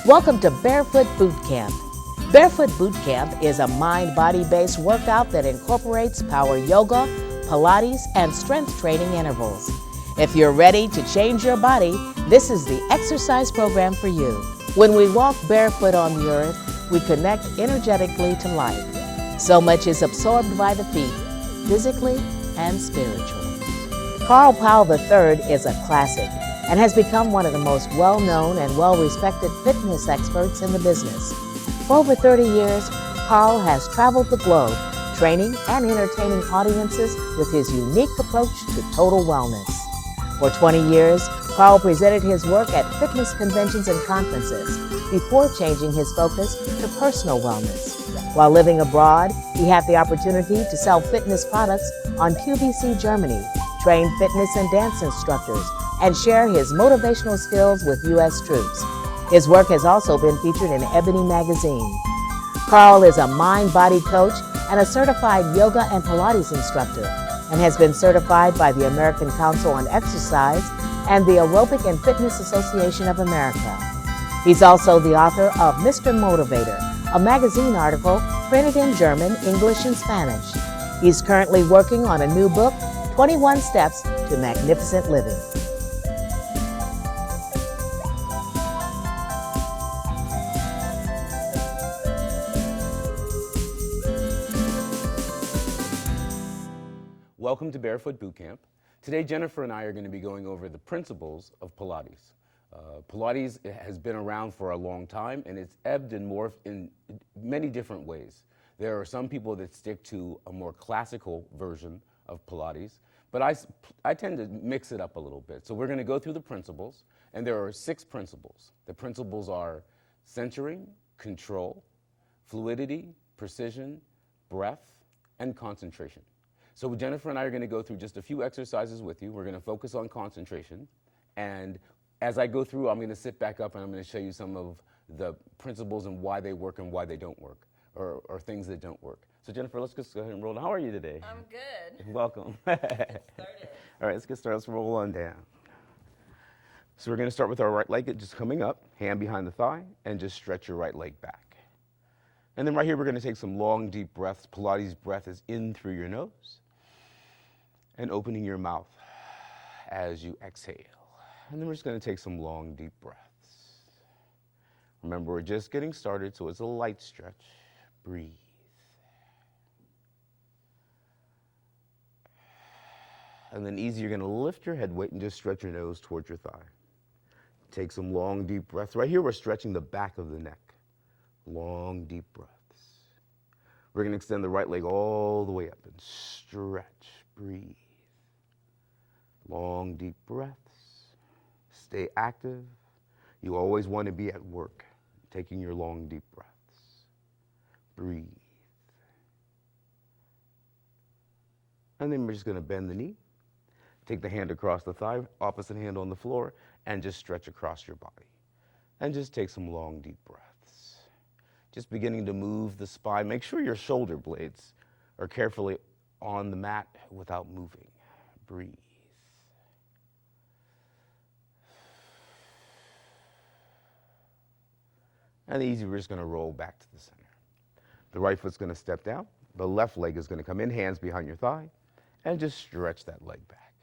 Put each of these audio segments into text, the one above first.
Welcome to Barefoot Boot Camp. Barefoot Boot Camp is a mind-body-based workout that incorporates power yoga, Pilates, and strength training intervals. If you're ready to change your body, this is the exercise program for you. When we walk barefoot on the earth, we connect energetically to life. So much is absorbed by the feet, physically and spiritually. Powell III is a classic and has become one of the most well-known and well-respected fitness experts in the business. For over 30 years, Powell has traveled the globe, training and entertaining audiences with his unique approach to total wellness. For 20 years, Powell presented his work at fitness conventions and conferences before changing his focus to personal wellness. While living abroad, he had the opportunity to sell fitness products on QVC Germany, train fitness and dance instructors, and share his motivational skills with U.S. troops. His work has also been featured in Ebony magazine. Carl is a mind-body coach and a certified yoga and Pilates instructor, and has been certified by the American Council on Exercise and the Aerobic and Fitness Association of America. He's also the author of Mr. Motivator, a magazine article printed in German, English, and Spanish. He's currently working on a new book, 21 Steps to Magnificent Living. Welcome to Barefoot Boot Camp. Today, Jennifer and I are going to be going over the principles of Pilates. Pilates has been around for a long time, and it's ebbed and morphed in many different ways. There are some people that stick to a more classical version of Pilates, but I tend to mix it up a little bit. So we're going to go through the principles, and there are 6 principles. The principles are centering, control, fluidity, precision, breath, and concentration. So Jennifer and I are going to go through just a few exercises with you. We're going to focus on concentration. And as I go through, I'm going to sit back up and I'm going to show you some of the principles and why they work and why they don't work, or things that don't work. So Jennifer, let's just go ahead and roll. How are you today? I'm good. Welcome. Let's get started. All right, let's get started. Let's roll on down. So we're going to start with our right leg just coming up, hand behind the thigh, and just stretch your right leg back. And then right here, we're going to take some long, deep breaths. Pilates breath is in through your nose and opening your mouth as you exhale. And then we're just going to take some long, deep breaths. Remember, we're just getting started, so it's a light stretch. Breathe. And then easy, you're going to lift your head weight and just stretch your nose towards your thigh. Take some long, deep breaths. Right here, we're stretching the back of the neck. Long, deep breaths. We're going to extend the right leg all the way up and stretch. Breathe. Long, deep breaths. Stay active. You always want to be at work, taking your long, deep breaths. Breathe. And then we're just going to bend the knee. Take the hand across the thigh, opposite hand on the floor, and just stretch across your body. And just take some long, deep breaths. Just beginning to move the spine. Make sure your shoulder blades are carefully on the mat without moving. Breathe. And easy, we're just going to roll back to the center. The right foot's going to step down. The left leg is going to come in, hands behind your thigh, and just stretch that leg back.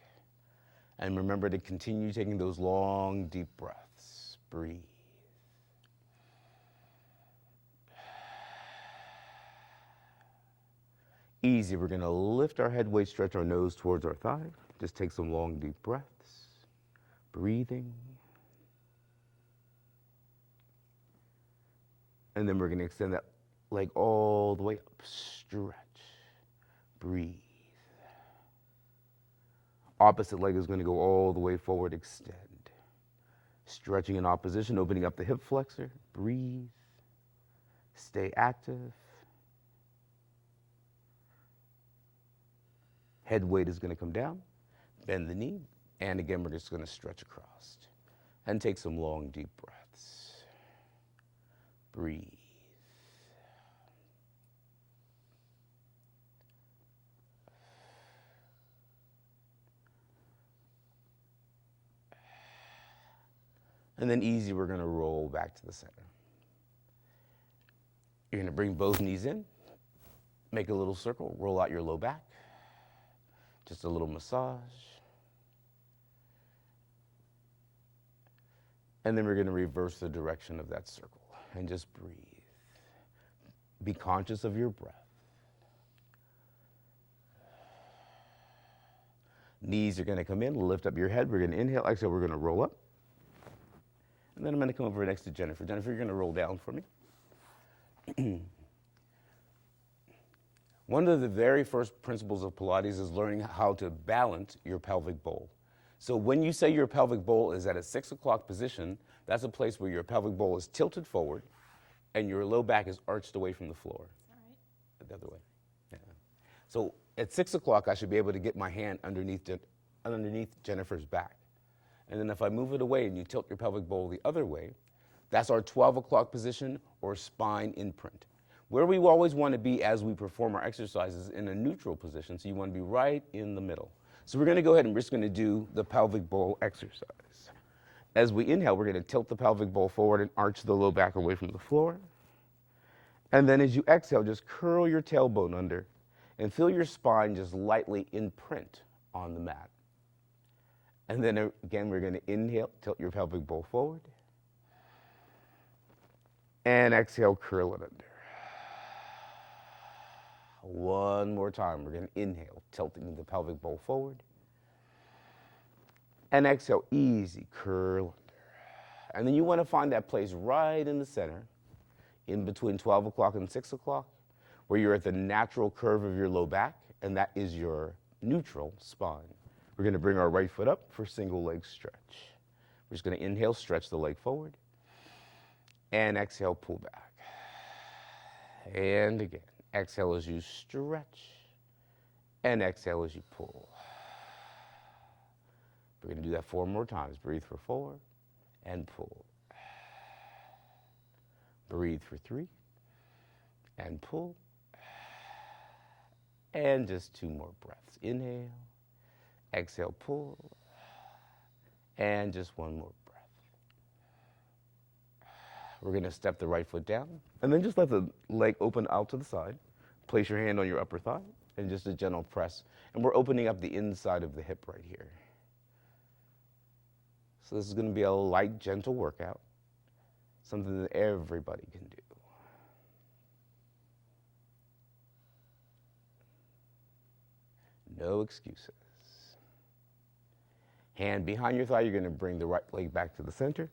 And remember to continue taking those long, deep breaths. Breathe. Easy, we're going to lift our head weight, stretch our nose towards our thigh. Just take some long, deep breaths. Breathing. And then we're going to extend that leg all the way up. Stretch. Breathe. Opposite leg is going to go all the way forward. Extend. Stretching in opposition, opening up the hip flexor. Breathe. Stay active. Head weight is going to come down. Bend the knee. And again, we're just going to stretch across. And take some long, deep breaths. Breathe. And then easy, we're going to roll back to the center. You're going to bring both knees in, make a little circle, roll out your low back, just a little massage. And then we're going to reverse the direction of that circle and just breathe. Be conscious of your breath. Knees are going to come in, lift up your head. We're going to inhale, exhale, we're going to roll up. And then I'm going to come over next to Jennifer. Jennifer, you're going to roll down for me. One of the very first principles of Pilates is learning how to balance your pelvic bowl. So when you say your pelvic bowl is at a 6 o'clock position, that's a place where your pelvic bowl is tilted forward and your low back is arched away from the floor. All right. The other way. Yeah. So at 6 o'clock, I should be able to get my hand underneath Jennifer's back. And then if I move it away and you tilt your pelvic bowl the other way, that's our 12 o'clock position or spine imprint. Where we always want to be as we perform our exercises in a neutral position, so you want to be right in the middle. So we're going to go ahead and we're just going to do the pelvic bowl exercise. As we inhale, we're going to tilt the pelvic bowl forward and arch the low back away from the floor. And then as you exhale, just curl your tailbone under and feel your spine just lightly imprint on the mat. And then again, we're going to inhale, tilt your pelvic bowl forward. And exhale, curl it under. One more time, we're going to inhale, tilting the pelvic bowl forward. And exhale, easy, curl under. And then you want to find that place right in the center, in between 12 o'clock and 6 o'clock, where you're at the natural curve of your low back, and that is your neutral spine. We're going to bring our right foot up for single leg stretch. We're just going to inhale, stretch the leg forward, and exhale, pull back. And again, exhale as you stretch, and exhale as you pull. We're going to do that 4 more times. Breathe for 4, and pull. Breathe for 3, and pull. And just 2 more breaths. Inhale, exhale, pull, and just 1 more breath. We're going to step the right foot down, and then just let the leg open out to the side. Place your hand on your upper thigh, and just a gentle press. And we're opening up the inside of the hip right here. So this is going to be a light, gentle workout, something that everybody can do. No excuses. Hand behind your thigh, you're going to bring the right leg back to the center,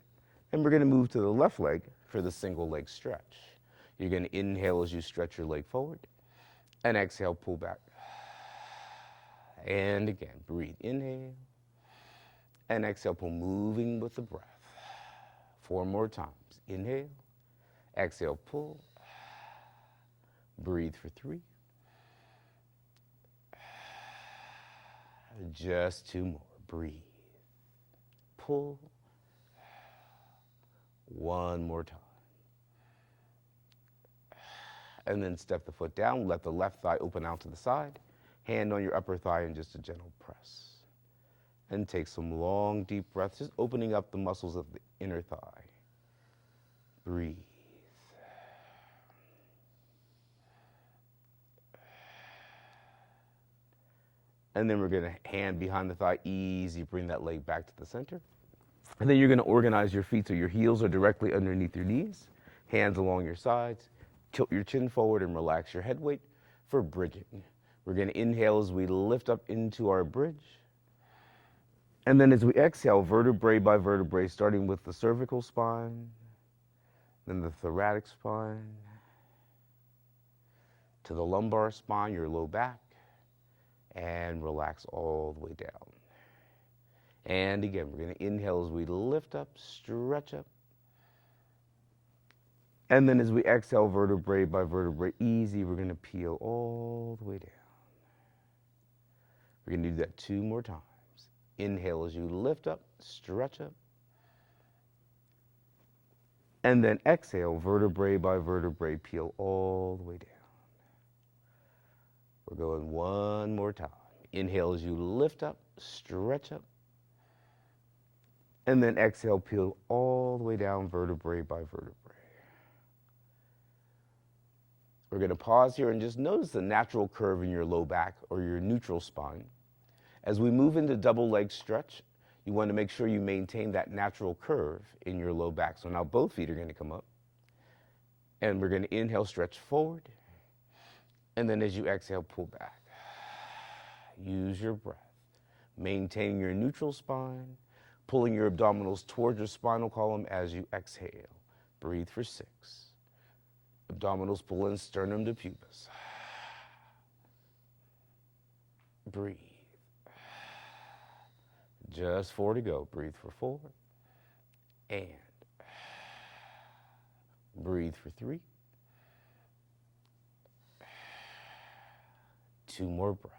and we're going to move to the left leg for the single leg stretch. You're going to inhale as you stretch your leg forward, and exhale, pull back. And again, breathe, inhale, and exhale, pull, moving with the breath. 4 more times. Inhale, exhale, pull, breathe for 3. Just 2 more. Breathe. Pull. 1 more time. And then step the foot down. Let the left thigh open out to the side. Hand on your upper thigh and just a gentle press. And take some long, deep breaths, just opening up the muscles of the inner thigh. Breathe. And then we're going to hand behind the thigh, easy, bring that leg back to the center. And then you're going to organize your feet so your heels are directly underneath your knees, hands along your sides. Tilt your chin forward and relax your head weight for bridging. We're going to inhale as we lift up into our bridge. And then as we exhale, vertebrae by vertebrae, starting with the cervical spine, then the thoracic spine, to the lumbar spine, your low back, and relax all the way down. And again, we're going to inhale as we lift up, stretch up. And then as we exhale, vertebrae by vertebrae, easy, we're going to peel all the way down. We're going to do that 2 more times. Inhale as you lift up, stretch up. And then exhale, vertebrae by vertebrae, peel all the way down. We're going 1 more time. Inhale as you lift up, stretch up. And then exhale, peel all the way down vertebrae by vertebrae. We're going to pause here and just notice the natural curve in your low back or your neutral spine. As we move into double leg stretch, you want to make sure you maintain that natural curve in your low back. So now both feet are going to come up. And we're going to inhale, stretch forward. And then as you exhale, pull back. Use your breath. Maintaining your neutral spine, pulling your abdominals towards your spinal column as you exhale. Breathe for 6. Abdominals pull in, sternum to pubis. Breathe. Just 4 to go. Breathe for 4. And breathe for 3. 2 more breaths.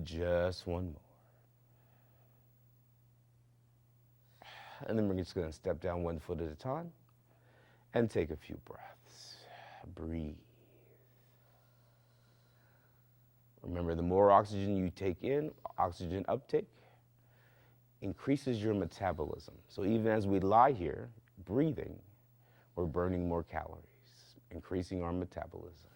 Just 1 more. And then we're just going to step down 1 foot at a time and take a few breaths. Breathe. Remember, the more oxygen you take in, oxygen uptake, increases your metabolism. So even as we lie here, breathing, we're burning more calories, increasing our metabolism.